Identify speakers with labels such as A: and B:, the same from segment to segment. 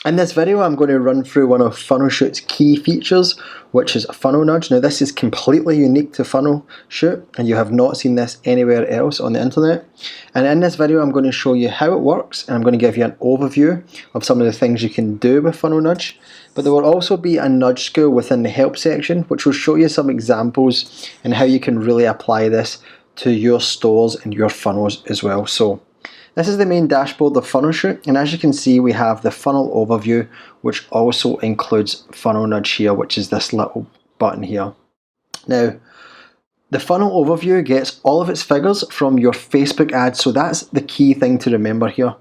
A: In this video, I'm going to run through one of Funnelshoots' key features, which is a funnel nudge. Now, this is completely unique to Funnelshoot, and you have not seen this anywhere else on the internet. And in this video, I'm going to show you how it works, and I'm going to give you an overview of some of the things you can do with Funnel Nudge. But there will also be a nudge school within the help section, which will show you some examples and how you can really apply this to your stores and your funnels as well. So this is the main dashboard of Funnelshoot, and as you can see, we have the funnel overview, which also includes funnel nudge here, which is this little button here. Now, the funnel overview gets all of its figures from your Facebook ads, so that's the key thing to remember here.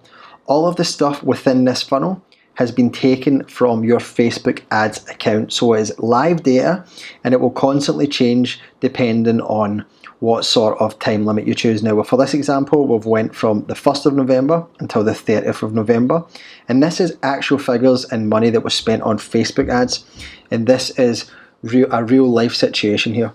A: All of the stuff within this funnel has been taken from your Facebook ads account, so it is live data, and it will constantly change depending on what sort of time limit you choose. Now, for this example, we've went from the 1st of November until the 30th of November, and this is actual figures and money that was spent on Facebook ads, and this is a real life situation here.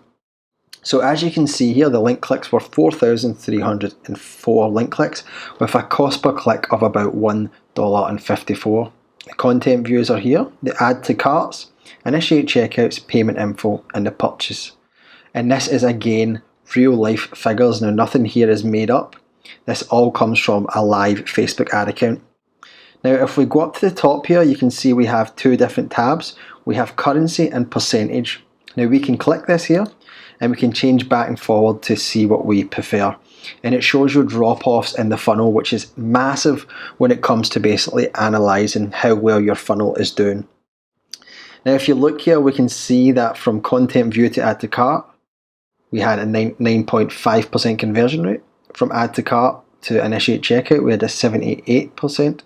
A: So as you can see here, the link clicks were 4,304 link clicks with a cost per click of about $1.54. The content views are here, the add to carts, initiate checkouts, payment info, and the purchase. And this is again real life figures. Now, nothing here is made up. This all comes from a live Facebook ad account. Now, if we go up to the top here, you can see we have two different tabs. We have currency and percentage. Now, we can click this here and we can change back and forward to see what we prefer. And it shows you drop-offs in the funnel, which is massive when it comes to basically analysing how well your funnel is doing. Now, if you look here, we can see that from content view to add to cart, we had a 9.5% conversion rate. From add to cart to initiate checkout, we had a 78%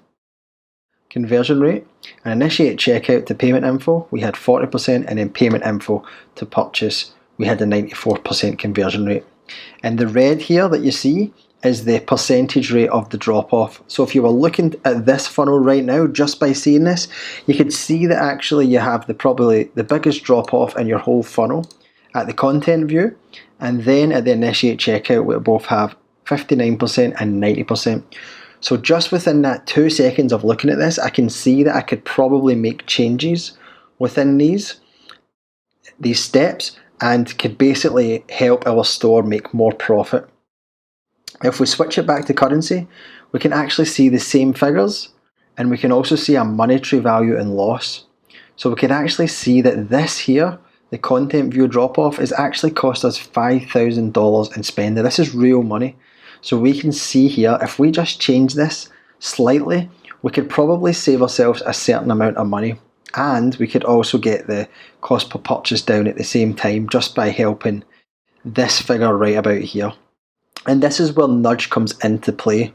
A: conversion rate. And initiate checkout to payment info, we had 40%, and then payment info to purchase, we had a 94% conversion rate. And the red here that you see is the percentage rate of the drop off. So if you were looking at this funnel right now, just by seeing this, you could see that actually you have probably the biggest drop off in your whole funnel at the content view, and then at the initiate checkout we both have 59% and 90%. So just within that 2 seconds of looking at this, I can see that I could probably make changes within these steps and could basically help our store make more profit. If we switch it back to currency, we can actually see the same figures, and we can also see a monetary value in loss. So we can actually see that this here, the content view drop off, is actually cost us $5,000 in spending. This is real money. So we can see here, if we just change this slightly, we could probably save ourselves a certain amount of money. And we could also get the cost per purchase down at the same time just by helping this figure right about here. And this is where nudge comes into play.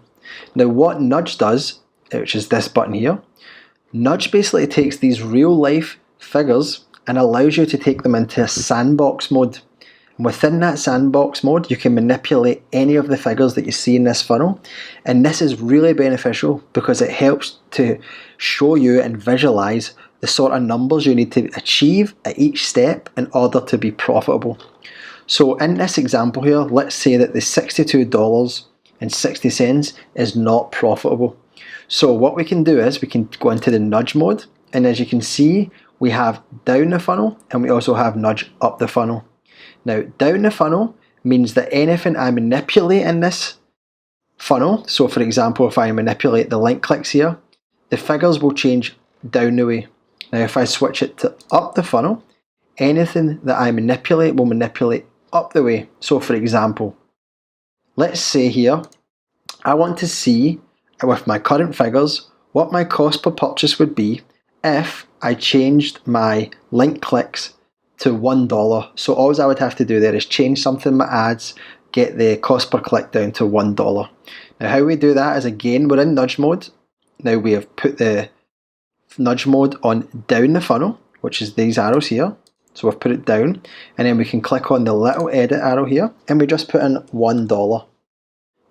A: Now, what nudge does, which is this button here, nudge basically takes these real life figures and allows you to take them into a sandbox mode. And within that sandbox mode, you can manipulate any of the figures that you see in this funnel. And this is really beneficial because it helps to show you and visualize the sort of numbers you need to achieve at each step in order to be profitable. So in this example here, let's say that the $62.60 is not profitable. So what we can do is we can go into the nudge mode, and as you can see, we have down the funnel and we also have nudge up the funnel. Now, down the funnel means that anything I manipulate in this funnel, so for example, if I manipulate the link clicks here, the figures will change down the way. Now, if I switch it to up the funnel, anything that I manipulate will manipulate up the way. So for example, let's say here, I want to see with my current figures what my cost per purchase would be if I changed my link clicks to $1. So all I would have to do there is change something in my ads, get the cost per click down to $1. Now, how we do that is, again, we're in nudge mode. Now we have put the nudge mode on down the funnel, which is these arrows here. So we've put it down, and then we can click on the little edit arrow here, and we just put in $1.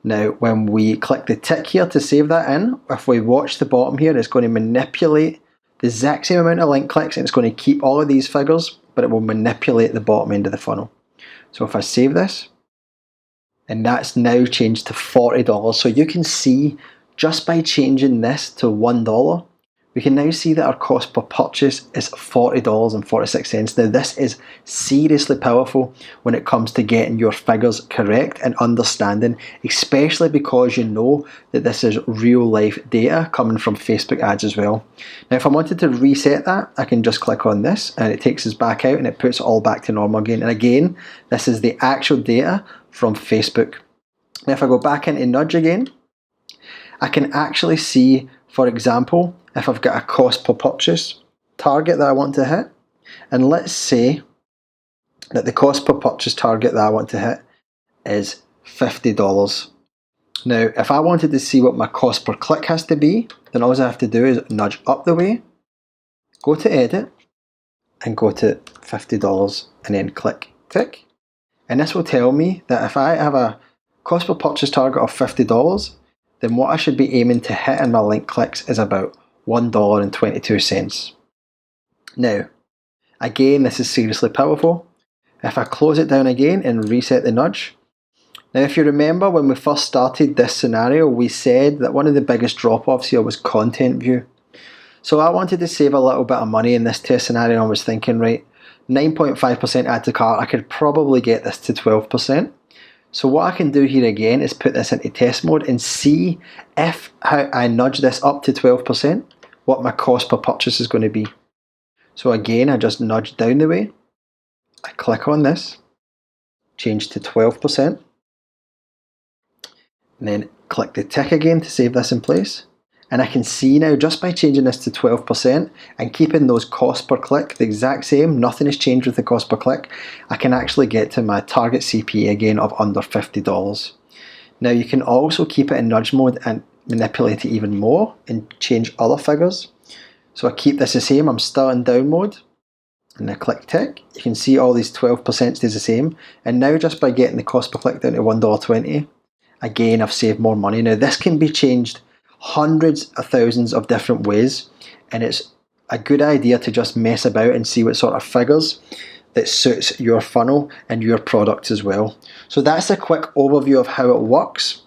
A: Now, when we click the tick here to save that in, if we watch the bottom here, it's going to manipulate the exact same amount of link clicks, and it's going to keep all of these figures, but it will manipulate the bottom end of the funnel. So if I save this, and that's now changed to $40. So you can see just by changing this to $1, we can now see that our cost per purchase is $40.46. Now this is seriously powerful when it comes to getting your figures correct and understanding, especially because you know that this is real life data coming from Facebook ads as well. Now if I wanted to reset that, I can just click on this and it takes us back out and it puts it all back to normal again. And again, this is the actual data from Facebook. Now if I go back into Nudge again, I can actually see, for example, if I've got a cost per purchase target that I want to hit, and let's say that the cost per purchase target that I want to hit is $50. Now, if I wanted to see what my cost per click has to be, then all I have to do is nudge up the way, go to edit, and go to $50, and then click tick. And this will tell me that if I have a cost per purchase target of $50, then what I should be aiming to hit in my link clicks is about $1.22. Now, again, this is seriously powerful. If I close it down again and reset the nudge. Now, if you remember when we first started this scenario, we said that one of the biggest drop-offs here was content view. So I wanted to save a little bit of money in this test scenario, and I was thinking, right, 9.5% add to cart, I could probably get this to 12%. So what I can do here again is put this into test mode and see if how I nudge this up to 12%, what my cost per purchase is going to be. So again, I just nudge down the way, I click on this, change to 12%, and then click the tick again to save this in place. And I can see now, just by changing this to 12% and keeping those costs per click the exact same, nothing has changed with the cost per click, I can actually get to my target CPA again of under $50. Now you can also keep it in nudge mode and manipulate it even more and change other figures. So I keep this the same, I'm still in down mode, and I click tick. You can see all these 12% stays the same. And now just by getting the cost per click down to $1.20, again I've saved more money. Now this can be changed hundreds of thousands of different ways, and it's a good idea to just mess about and see what sort of figures that suits your funnel and your product as well. So that's a quick overview of how it works.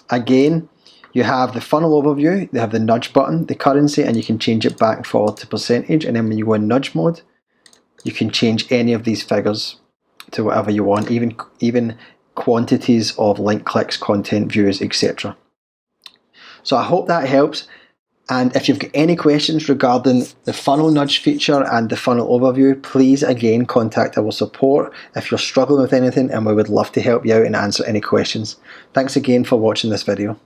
A: Again, you have the funnel overview, you have the nudge button, the currency, and you can change it back and forward to percentage, and then when you go in nudge mode, you can change any of these figures to whatever you want, even quantities of link clicks, content views, etc. So I hope that helps, and if you've got any questions regarding the funnel nudge feature and the funnel overview, please again contact our support if you're struggling with anything, and we would love to help you out and answer any questions. Thanks again for watching this video.